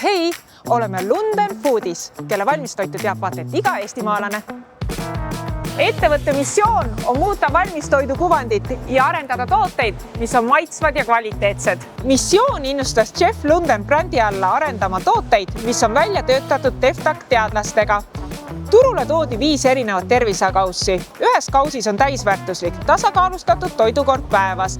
hei, oleme Lunden Foodis, kelle valmistoitu teab vaata et iga eestimaalane. Ettevõtte missioon on muuta valmistoidu kuvandit ja arendada tooteid, mis on maitsvad ja kvaliteetsed. Missioon innustas Chef Lunden brändi alla arendama tooteid, mis on välja töötatud TEFTAC teadlastega. Turule toodi 5 erinevat tervisekaussi. Ühes kausis on täisväärtuslik, tasakaalustatud toidukord päevas.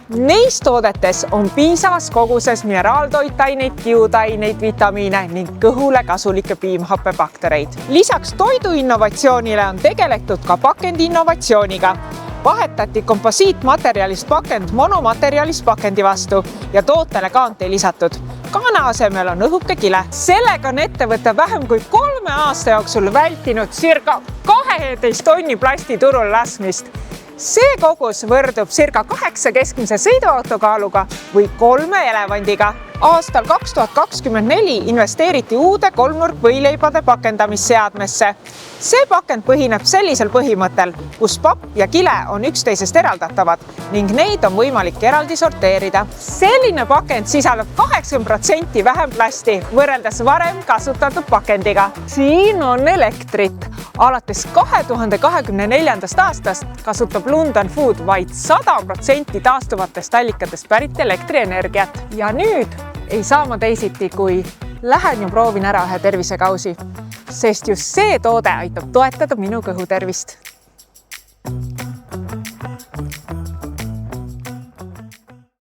Neis toodetes on piisavas koguses mineraaltoitaineid, kiudaineid, vitamiine ning kõhule kasulikke piimhappebaktereid. Lisaks toiduinnovatsioonile on tegeletud ka pakendi innovatsiooniga. Vahetati komposiitmaterjalist pakend monomaterjalist pakendi vastu ja tootele kaant ei lisatud. Kaana asemel on õhuke kile. Sellega on ettevõte vähem kui 3 aasta jooksul vältinud circa 12 tonni plasti turul laskmist. See kogus võrdub circa 8 keskmise sõiduautokaaluga või 3 elevandiga. Aastal 2024 investeeriti uude kolmnurk-võileibade pakendamisseadmesse. See pakend põhineb sellisel põhimõttel, kus papp ja kile on üksteisest eraldatavad ning neid on võimalik eraldi sorteerida. Selline pakend sisaldab 80% vähem plasti võrreldes varem kasutatud pakendiga. Siin on elektrit. Alates 2024. aastast kasutab Lunden Food vaid 100% taastuvatest allikatest pärit elektrienergiat. Ja nüüd ei saa ma teisiti, kui lähen ja proovin ära ühe tervisekausi, sest just see toode aitab toetada minu kõhutervist.